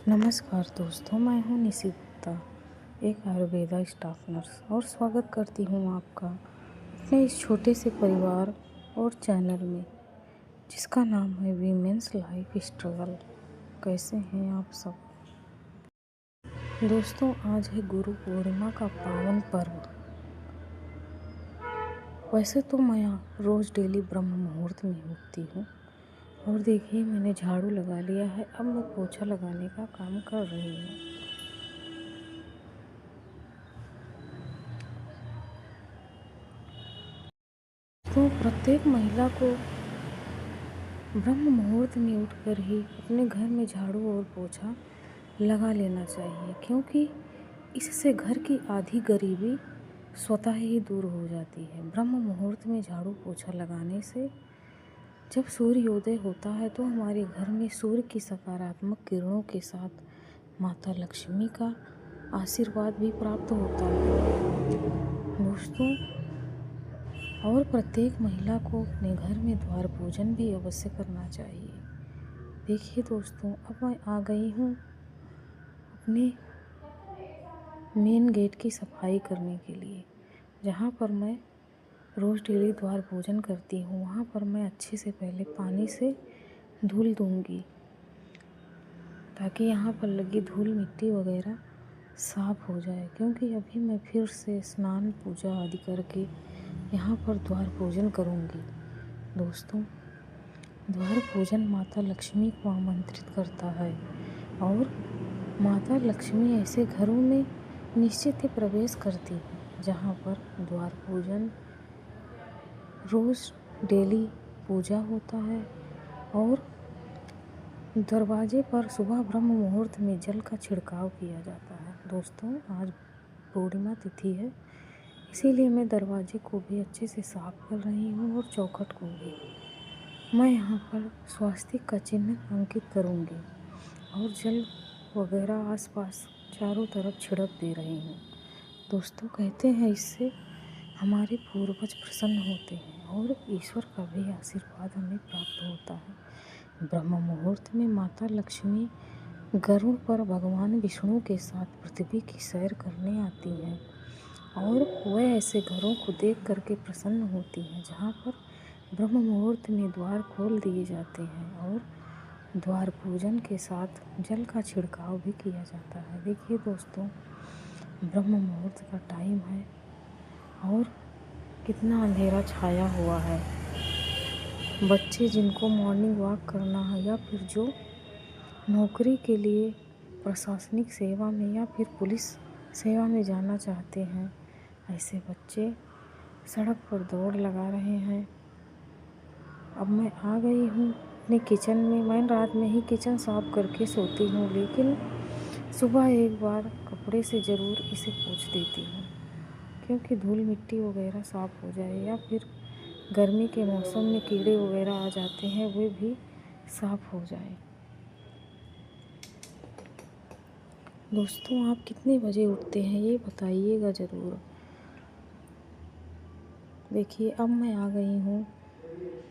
नमस्कार दोस्तों, मैं हूँ निशि गुप्ता, एक आयुर्वेदा स्टाफ नर्स और स्वागत करती हूँ आपका अपने इस छोटे से परिवार और चैनल में जिसका नाम है वीमेंस लाइफ स्ट्रगल। कैसे हैं आप सब दोस्तों? आज है गुरु पूर्णिमा का पावन पर्व। वैसे तो मैं रोज़ डेली ब्रह्म मुहूर्त में उठती हूँ और देखिए मैंने झाड़ू लगा लिया है। अब मैं पोछा लगाने का काम कर रही हूँ। तो प्रत्येक महिला को ब्रह्म मुहूर्त में उठकर ही अपने घर में झाड़ू और पोछा लगा लेना चाहिए, क्योंकि इससे घर की आधी गरीबी स्वतः ही दूर हो जाती है। ब्रह्म मुहूर्त में झाड़ू पोछा लगाने से जब सूर्योदय होता है तो हमारे घर में सूर्य की सकारात्मक किरणों के साथ माता लक्ष्मी का आशीर्वाद भी प्राप्त होता है दोस्तों। और प्रत्येक महिला को अपने घर में द्वार पूजन भी अवश्य करना चाहिए। देखिए दोस्तों, अब मैं आ गई हूँ अपने मेन गेट की सफाई करने के लिए, जहाँ पर मैं रोज़ डेली द्वार पूजन करती हूँ। वहाँ पर मैं अच्छे से पहले पानी से धुल दूँगी, ताकि यहाँ पर लगी धूल मिट्टी वगैरह साफ़ हो जाए, क्योंकि अभी मैं फिर से स्नान पूजा आदि करके यहाँ पर द्वार पूजन करूँगी। दोस्तों, द्वार पूजन माता लक्ष्मी को आमंत्रित करता है और माता लक्ष्मी ऐसे घरों में निश्चित ही प्रवेश करती है जहाँ पर द्वार पूजन रोज़ डेली पूजा होता है और दरवाजे पर सुबह ब्रह्म मुहूर्त में जल का छिड़काव किया जाता है। दोस्तों, आज पूर्णिमा तिथि है, इसीलिए मैं दरवाजे को भी अच्छे से साफ कर रही हूँ और चौखट को भी। मैं यहाँ पर स्वास्तिक का चिन्ह अंकित करूँगी और जल वगैरह आसपास चारों तरफ छिड़क दे रही हूँ। दोस्तों, कहते हैं इससे हमारे पूर्वज प्रसन्न होते हैं और ईश्वर का भी आशीर्वाद हमें प्राप्त होता है। ब्रह्म मुहूर्त में माता लक्ष्मी गरुड़ पर भगवान विष्णु के साथ पृथ्वी की सैर करने आती हैं और वह ऐसे घरों को देख करके प्रसन्न होती हैं जहाँ पर ब्रह्म मुहूर्त में द्वार खोल दिए जाते हैं और द्वार पूजन के साथ जल का छिड़काव भी किया जाता है। देखिए दोस्तों, ब्रह्म मुहूर्त का टाइम है और कितना अंधेरा छाया हुआ है। बच्चे जिनको मॉर्निंग वॉक करना है या फिर जो नौकरी के लिए प्रशासनिक सेवा में या फिर पुलिस सेवा में जाना चाहते हैं, ऐसे बच्चे सड़क पर दौड़ लगा रहे हैं। अब मैं आ गई हूँ अपने किचन में। मैं रात में ही किचन साफ़ करके सोती हूँ, लेकिन सुबह एक बार कपड़े से ज़रूर इसे पोंछ देती हूँ, क्योंकि धूल मिट्टी वगैरह साफ़ हो जाए या फिर गर्मी के मौसम में कीड़े वगैरह आ जाते हैं, वे भी साफ़ हो जाए। दोस्तों, आप कितने बजे उठते हैं ये बताइएगा ज़रूर। देखिए, अब मैं आ गई हूँ,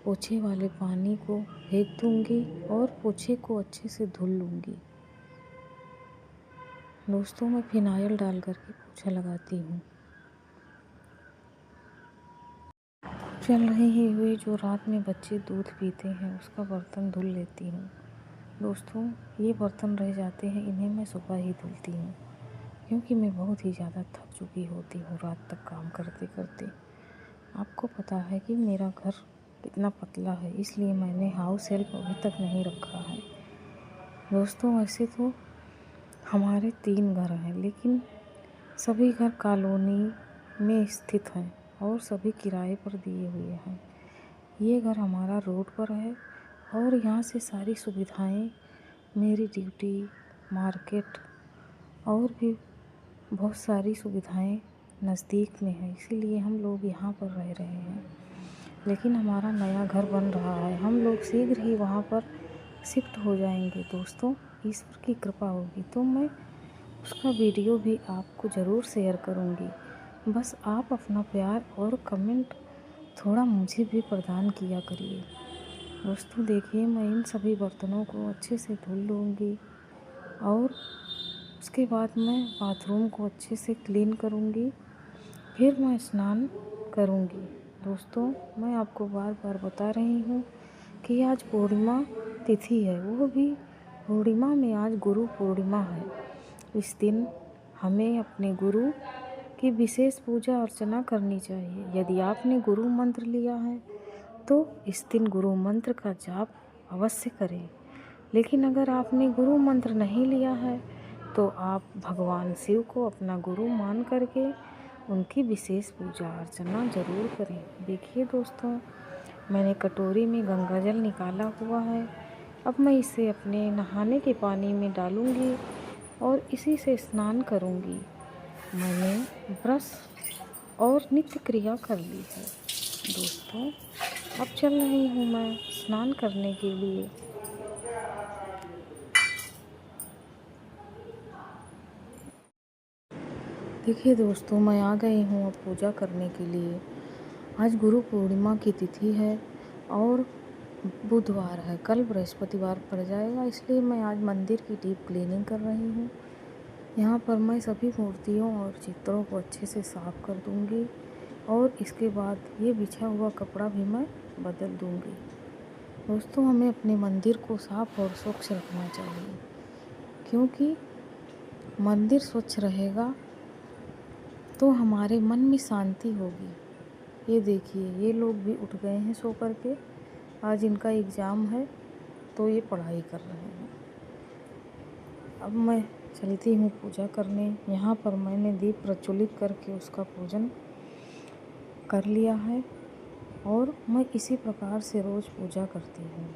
पोछे वाले पानी को फेंक दूँगी और पोछे को अच्छे से धुल लूँगी। दोस्तों, मैं फिनाइल डाल करके पोछा लगाती हूँ। चल रही हुई जो रात में बच्चे दूध पीते हैं उसका बर्तन धुल लेती हूँ। दोस्तों, ये बर्तन रह जाते हैं, इन्हें मैं सुबह ही धुलती हूँ, क्योंकि मैं बहुत ही ज़्यादा थक चुकी होती हूँ रात तक काम करते करते। आपको पता है कि मेरा घर कितना पतला है, इसलिए मैंने हाउस हेल्प अभी तक नहीं रखा है। दोस्तों, वैसे तो हमारे 3 घर हैं, लेकिन सभी घर कॉलोनी में स्थित हैं और सभी किराए पर दिए हुए हैं। ये घर हमारा रोड पर है और यहाँ से सारी सुविधाएं, मेरी ड्यूटी, मार्केट और भी बहुत सारी सुविधाएं नज़दीक में है, इसीलिए हम लोग यहाँ पर रह रहे हैं। लेकिन हमारा नया घर बन रहा है, हम लोग शीघ्र ही वहाँ पर शिफ्ट हो जाएंगे। दोस्तों, ईश्वर की कृपा होगी तो मैं उसका वीडियो भी आपको ज़रूर शेयर करूँगी। बस आप अपना प्यार और कमेंट थोड़ा मुझे भी प्रदान किया करिए। दोस्तों, देखिए मैं इन सभी बर्तनों को अच्छे से धुल लूँगी और उसके बाद मैं बाथरूम को अच्छे से क्लीन करूँगी। फिर मैं स्नान करूँगी। दोस्तों, मैं आपको बार बार बता रही हूँ कि आज पूर्णिमा तिथि है, वो भी पूर्णिमा में आज गुरु पूर्णिमा है। इस दिन हमें अपने गुरु की विशेष पूजा अर्चना करनी चाहिए। यदि आपने गुरु मंत्र लिया है तो इस दिन गुरु मंत्र का जाप अवश्य करें। लेकिन अगर आपने गुरु मंत्र नहीं लिया है तो आप भगवान शिव को अपना गुरु मान करके उनकी विशेष पूजा अर्चना ज़रूर करें। देखिए दोस्तों, मैंने कटोरी में गंगा जल निकाला हुआ है। अब मैं इसे अपने नहाने के पानी में डालूँगी और इसी से स्नान करूँगी। मैंने ब्रश और नित्य क्रिया कर ली है। दोस्तों, अब चल रही हूँ मैं स्नान करने के लिए। देखिए दोस्तों, मैं आ गई हूँ अब पूजा करने के लिए। आज गुरु पूर्णिमा की तिथि है और बुधवार है। कल बृहस्पतिवार पड़ जाएगा, इसलिए मैं आज मंदिर की डीप क्लीनिंग कर रही हूँ। यहाँ पर मैं सभी मूर्तियों और चित्रों को अच्छे से साफ कर दूँगी और इसके बाद ये बिछा हुआ कपड़ा भी मैं बदल दूँगी। दोस्तों, हमें अपने मंदिर को साफ और स्वच्छ रखना चाहिए, क्योंकि मंदिर स्वच्छ रहेगा तो हमारे मन में शांति होगी। ये देखिए, ये लोग भी उठ गए हैं सो कर के। आज इनका एग्ज़ाम है तो ये पढ़ाई कर रहे हैं। अब मैं चलती हूँ पूजा करने। यहाँ पर मैंने दीप प्रज्वलित करके उसका पूजन कर लिया है और मैं इसी प्रकार से रोज़ पूजा करती हूँ।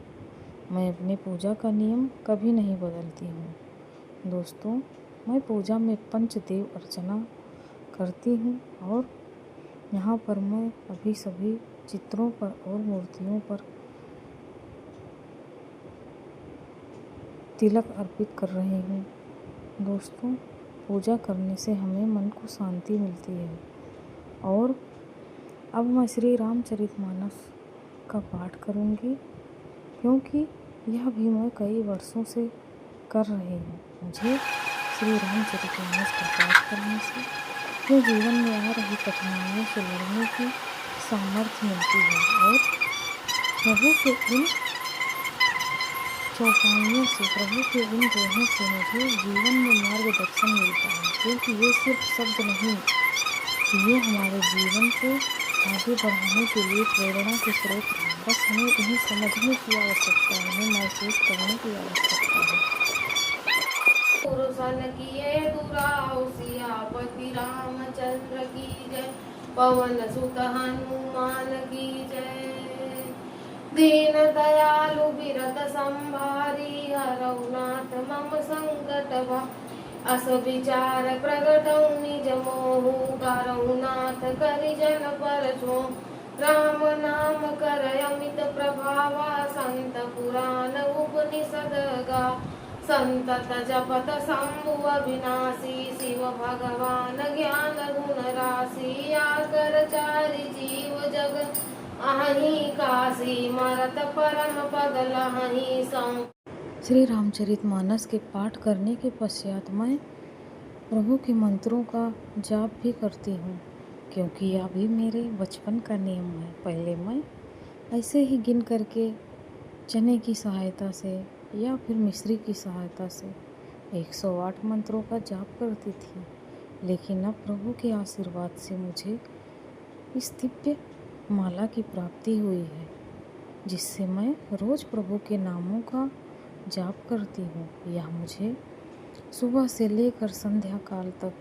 मैं अपने पूजा का नियम कभी नहीं बदलती हूँ। दोस्तों, मैं पूजा में पंचदेव अर्चना करती हूँ और यहाँ पर मैं अभी सभी चित्रों पर और मूर्तियों पर तिलक अर्पित कर रही हूँ। दोस्तों, पूजा करने से हमें मन को शांति मिलती है। और अब मैं श्री रामचरितमानस का पाठ करूँगी, क्योंकि यह भी मैं कई वर्षों से कर रही हूँ। मुझे श्री रामचरितमानस का पाठ करने से अपने जीवन में आ रही कठिनाइयों से लड़ने की सामर्थ्य मिलती है और प्रभु के इन चौपाइयों से, प्रभु के इन दोहों से मुझे जीवन में मार्गदर्शन मिलता है। क्योंकि ये सिर्फ शब्द नहीं, ये हमारे जीवन को आगे बढ़ाने के लिए प्रेरणा के स्रोत हैं। बस हमें इन्हें समझने की आवश्यकता है, इन्हें महसूस करने की आवश्यकता है। पुरुषन किए दुराव सियापति रामचंद्र की जय, पवन सुत हनुमान की जय। दीन दयालु बिरत संभारी, हरौ नाथ मम संकट भार। अस विचार प्रगटौ निज मोहु, करौ नाथ करि जन पर छोह। राम नाम करय अमित प्रभावा, संत पुराण उपनिषद गा। संतत जपत शंभु अविनाशी, शिव भगवान ज्ञान गुण राशि। आकर चारि जीव जग अहि काशी, मरत परम पद लहहि सं। श्री रामचरितमानस के पाठ करने के पश्चात मैं प्रभु के मंत्रों का जाप भी करती हूँ, क्योंकि यह भी मेरे बचपन का नियम है। पहले मैं ऐसे ही गिन करके चने की सहायता से या फिर मिश्री की सहायता से 108 मंत्रों का जाप करती थी। लेकिन अब प्रभु के आशीर्वाद से मुझे इस दिव्य माला की प्राप्ति हुई है, जिससे मैं रोज़ प्रभु के नामों का जाप करती हूँ। यह मुझे सुबह से लेकर संध्या काल तक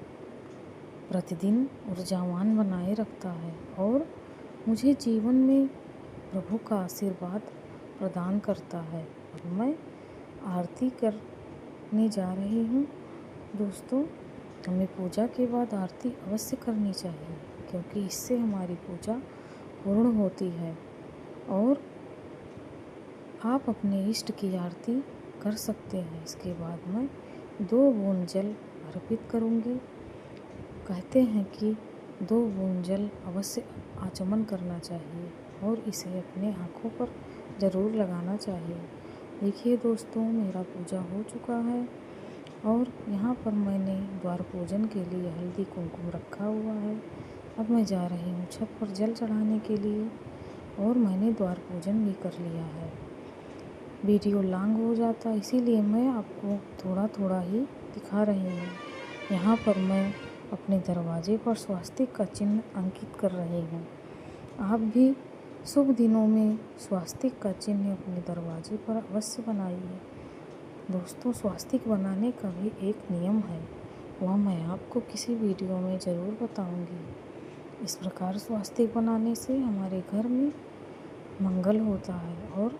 प्रतिदिन ऊर्जावान बनाए रखता है और मुझे जीवन में प्रभु का आशीर्वाद प्रदान करता है। अब मैं आरती करने जा रही हूँ। दोस्तों, हमें पूजा के बाद आरती अवश्य करनी चाहिए, क्योंकि इससे हमारी पूजा पूर्ण होती है। और आप अपने इष्ट की आरती कर सकते हैं। इसके बाद मैं 2 बूंद जल अर्पित करूँगी। कहते हैं कि 2 बूंद जल अवश्य आचमन करना चाहिए और इसे अपने आँखों पर ज़रूर लगाना चाहिए। देखिए दोस्तों, मेरा पूजा हो चुका है और यहाँ पर मैंने द्वार पूजन के लिए हल्दी कुमकुम रखा हुआ है। अब मैं जा रही हूँ छत पर जल चढ़ाने के लिए और मैंने द्वार पूजन भी कर लिया है। वीडियो लॉन्ग हो जाता इसीलिए मैं आपको थोड़ा थोड़ा ही दिखा रही हूँ। यहाँ पर मैं अपने दरवाजे पर स्वास्तिक का चिन्ह अंकित कर रही हूँ। आप भी शुभ दिनों में स्वास्तिक का चिन्ह अपने दरवाजे पर अवश्य बनाइए। दोस्तों, स्वास्तिक बनाने का भी एक नियम है, वह मैं आपको किसी वीडियो में ज़रूर बताऊंगी। इस प्रकार स्वास्तिक बनाने से हमारे घर में मंगल होता है और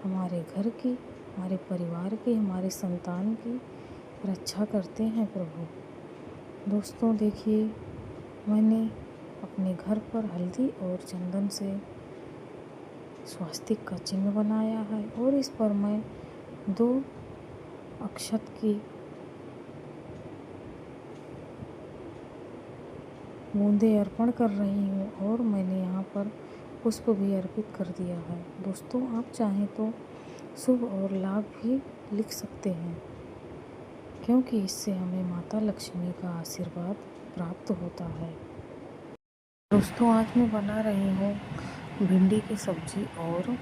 हमारे घर की, हमारे परिवार की, हमारे संतान की रक्षा करते हैं प्रभु। दोस्तों देखिए, मैंने अपने घर पर हल्दी और चंदन से स्वास्तिक का चिन्ह बनाया है और इस पर मैं 2 अक्षत की बूंदे अर्पण कर रही हूँ और मैंने यहाँ पर पुष्प भी अर्पित कर दिया है। दोस्तों, आप चाहें तो शुभ और लाभ भी लिख सकते हैं, क्योंकि इससे हमें माता लक्ष्मी का आशीर्वाद प्राप्त होता है। दोस्तों, आज मैं बना रही हूँ भिंडी की सब्जी और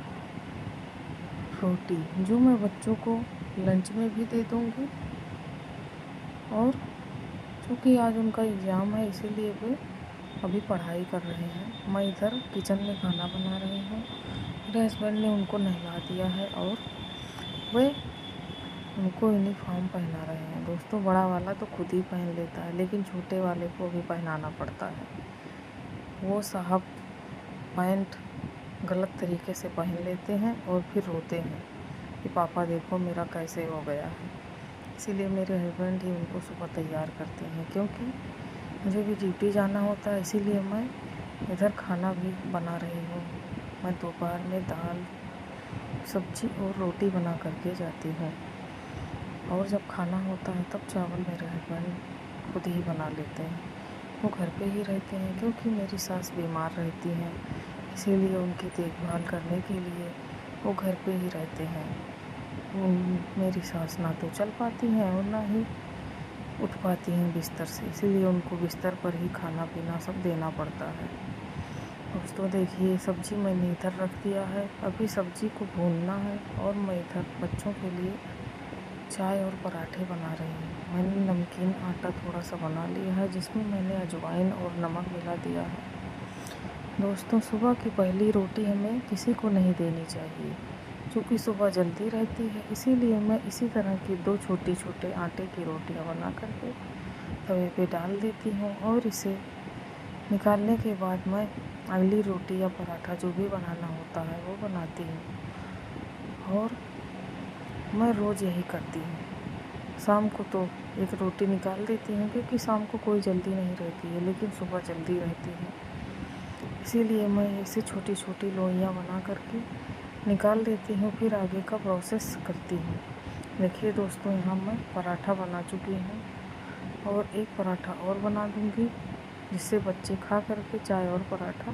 रोटी, जो मैं बच्चों को लंच में भी दे दूँगी। और क्योंकि आज उनका एग्ज़ाम है इसीलिए वे अभी पढ़ाई कर रहे हैं। मैं इधर किचन में खाना बना रही हूँ। मेरे हस्बैंड ने उनको नहला दिया है और वे उनको यूनिफॉर्म पहना रहे हैं। दोस्तों, बड़ा वाला तो खुद ही पहन लेता है, लेकिन छोटे वाले को भी पहनाना पड़ता है। वो साहब पैंट गलत तरीके से पहन लेते हैं और फिर रोते हैं कि पापा देखो मेरा कैसे हो गया है। इसीलिए मेरे हस्बैंड ही उनको सुबह तैयार करते हैं, क्योंकि मुझे भी ड्यूटी जाना होता है। इसीलिए मैं इधर खाना भी बना रही हूँ। मैं दोपहर में दाल, सब्जी और रोटी बना करके जाती हूँ और जब खाना होता है तब चावल मेरे हस्बैंड खुद ही बना लेते हैं। वो घर पे ही रहते हैं, क्योंकि मेरी सास बीमार रहती हैं, इसीलिए उनकी देखभाल करने के लिए वो घर पे ही रहते हैं। मेरी सास ना तो चल पाती हैं और ना ही उठ पाती हैं बिस्तर से, इसीलिए उनको बिस्तर पर ही खाना पीना सब देना पड़ता है। दोस्तों देखिए, सब्जी मैंने इधर रख दिया है। अभी सब्जी को भूनना है और मैं इधर बच्चों के लिए चाय और पराठे बना रही हूँ। मैंने नमकीन आटा थोड़ा सा बना लिया है, जिसमें मैंने अजवाइन और नमक मिला दिया है। दोस्तों, सुबह की पहली रोटी हमें किसी को नहीं देनी चाहिए, क्योंकि सुबह जल्दी रहती है। इसीलिए मैं इसी तरह की 2 छोटे आटे की रोटियां बना करके तवे पे डाल देती हूँ और इसे निकालने के बाद मैं अगली रोटी या पराठा जो भी बनाना होता है वो बनाती हूँ। और मैं रोज़ यही करती हूँ। शाम को तो एक रोटी निकाल देती हूँ, क्योंकि शाम को कोई जल्दी नहीं रहती है, लेकिन सुबह जल्दी रहती है। इसीलिए मैं ऐसे छोटी छोटी लोइयाँ बना करके निकाल देती हूँ, फिर आगे का प्रोसेस करती हूँ। देखिए दोस्तों, यहाँ मैं पराठा बना चुकी हूँ और एक पराठा और बना दूँगी, जिससे बच्चे खा करके चाय और पराठा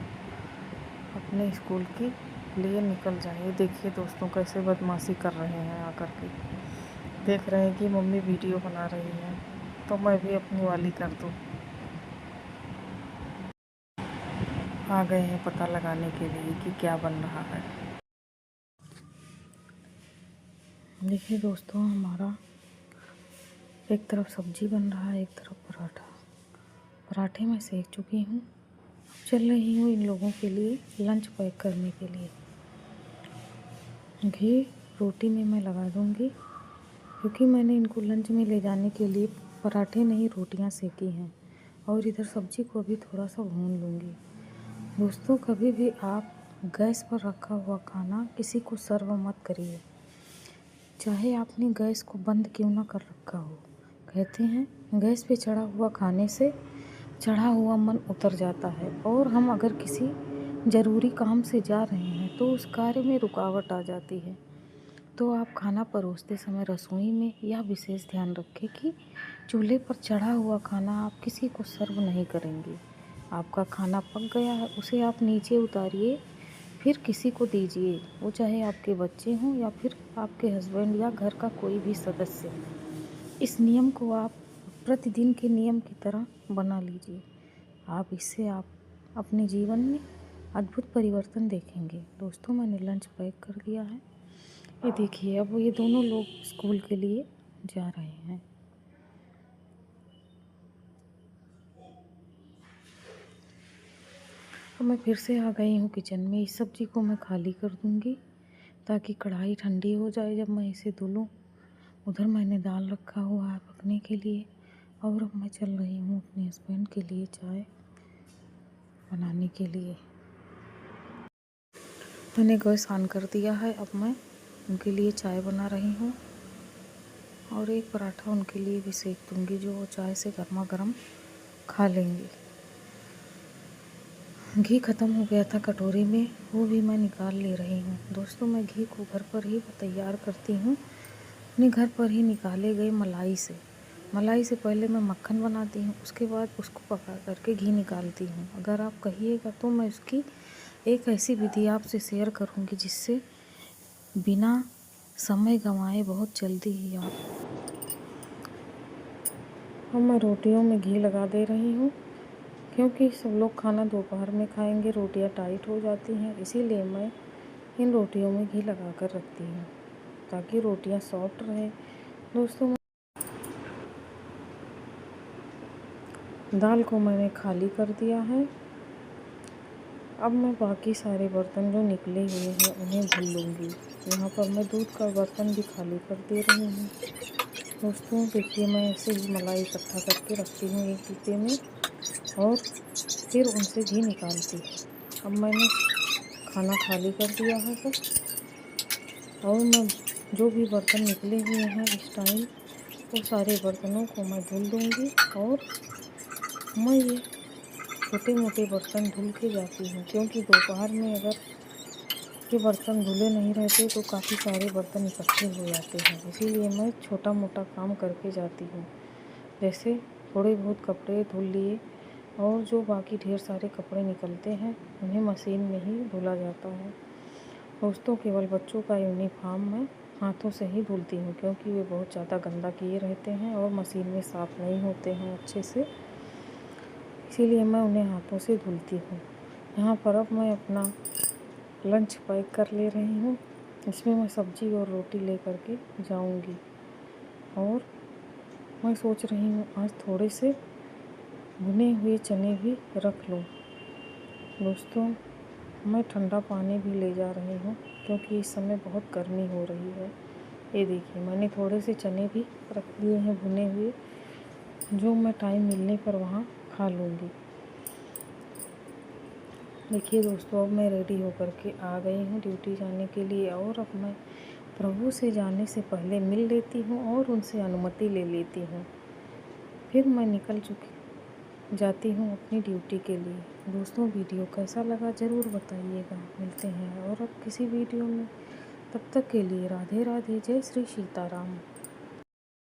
अपने स्कूल के लिए निकल जाएंगे। देखिए दोस्तों, कैसे बदमाशी कर रहे हैं आकर के। देख रहे हैं कि मम्मी वीडियो बना रही हैं, तो मैं भी अपनी वाली कर दूँ। आ गए हैं पता लगाने के लिए कि क्या बन रहा है। देखिए दोस्तों, हमारा एक तरफ सब्जी बन रहा है, एक तरफ पराठा। पराठे मैं सेक चुकी हूँ। चल रही हूँ इन लोगों के लिए लंच पैक करने के लिए। घी रोटी में मैं लगा दूँगी, क्योंकि मैंने इनको लंच में ले जाने के लिए पराठे नहीं रोटियाँ सेकी हैं। और इधर सब्जी को भी थोड़ा सा भून लूँगी। दोस्तों, कभी भी आप गैस पर रखा हुआ खाना किसी को सर्व मत करिए, चाहे आपने गैस को बंद क्यों ना कर रखा हो। कहते हैं गैस पे चढ़ा हुआ खाने से चढ़ा हुआ मन उतर जाता है, और हम अगर किसी ज़रूरी काम से जा रहे हैं तो उस कार्य में रुकावट आ जाती है। तो आप खाना परोसते समय रसोई में यह विशेष ध्यान रखें कि चूल्हे पर चढ़ा हुआ खाना आप किसी को सर्व नहीं करेंगे। आपका खाना पक गया है, उसे आप नीचे उतारिए, फिर किसी को दीजिए, वो चाहे आपके बच्चे हों या फिर आपके हस्बैंड या घर का कोई भी सदस्य। इस नियम को आप प्रतिदिन के नियम की तरह बना लीजिए। इससे आप अपने जीवन में अद्भुत परिवर्तन देखेंगे। दोस्तों, मैंने लंच पैक कर दिया है। ये देखिए, अब ये दोनों लोग स्कूल के लिए जा रहे हैं। अब मैं फिर से आ गई हूँ किचन में। इस सब्ज़ी को मैं खाली कर दूँगी ताकि कढ़ाई ठंडी हो जाए जब मैं इसे धुलूँ। उधर मैंने दाल रखा हुआ है पकने के लिए, और अब मैं चल रही हूँ अपने हस्बैंड के लिए चाय बनाने के लिए। मैंने गैस ऑन कर दिया है। अब मैं उनके लिए चाय बना रही हूँ और एक पराठा उनके लिए भी सेक दूँगी जो वो चाय से गर्मा गर्म खा लेंगे। घी ख़त्म हो गया था कटोरी में, वो भी मैं निकाल ले रही हूँ। दोस्तों, मैं घी को घर पर ही तैयार करती हूँ, अपने घर पर ही निकाले गए मलाई से। मलाई से पहले मैं मक्खन बनाती हूँ, उसके बाद उसको पका करके घी निकालती हूँ। अगर आप कहिएगा तो मैं उसकी एक ऐसी विधि आपसे शेयर करूँगी जिससे बिना समय गंवाए बहुत जल्दी ही आप। अब मैं रोटियों में घी लगा दे रही हूँ क्योंकि सब लोग खाना दोपहर में खाएंगे, रोटियां टाइट हो जाती हैं, इसीलिए मैं इन रोटियों में घी लगा कर रखती हूँ ताकि रोटियां सॉफ्ट रहे। दोस्तों, दाल को मैंने खाली कर दिया है। अब मैं बाकी सारे बर्तन जो निकले हुए हैं उन्हें धुल लूँगी। यहाँ पर मैं दूध का बर्तन भी खाली कर दे रही हूँ। दोस्तों, देखिए, मैं ऐसे ही मलाई इकट्ठा करके रखती हूँ एक डिब्बे में और फिर उनसे घी निकालती हूँ। अब मैंने खाना खाली कर दिया है सब, और मैं जो भी बर्तन निकले हुए हैं इस टाइम, वो सारे बर्तनों को मैं धुल दूँगी। और मैं ये छोटे मोटे बर्तन धुल के जाती हूँ क्योंकि दोपहर में अगर ये बर्तन धुले नहीं रहते तो काफ़ी सारे बर्तन इकट्ठे हो जाते हैं, इसीलिए मैं छोटा मोटा काम करके जाती हूँ। जैसे थोड़े बहुत कपड़े धुल लिए और जो बाकी ढेर सारे कपड़े निकलते हैं उन्हें मशीन में ही धुला जाता है। दोस्तों, केवल बच्चों का यूनिफॉर्म मैं हाथों से ही धुलती हूँ क्योंकि वे बहुत ज़्यादा गंदा किए रहते हैं और मशीन में साफ़ नहीं होते हैं अच्छे से, इसीलिए मैं उन्हें हाथों से धुलती हूँ। यहाँ पर अब मैं अपना लंच पैक कर ले रही हूँ। इसमें मैं सब्ज़ी और रोटी ले कर के जाऊँगी और मैं सोच रही हूँ आज थोड़े से भुने हुए चने भी रख लूँ। दोस्तों, मैं ठंडा पानी भी ले जा रही हूँ क्योंकि इस समय बहुत गर्मी हो रही है। ये देखिए, मैंने थोड़े से चने भी रख लिए हैं भुने हुए, जो मैं टाइम मिलने पर वहाँ खा लूँगी। देखिए दोस्तों, अब मैं रेडी होकर के आ गई हूँ ड्यूटी जाने के लिए, और अब मैं प्रभु से जाने से पहले मिल लेती हूँ और उनसे अनुमति ले लेती हूँ, फिर मैं निकल जाती हूँ अपनी ड्यूटी के लिए। दोस्तों, वीडियो कैसा लगा ज़रूर बताइएगा। मिलते हैं और अब किसी वीडियो में, तब तक के लिए राधे राधे, जय श्री सीताराम।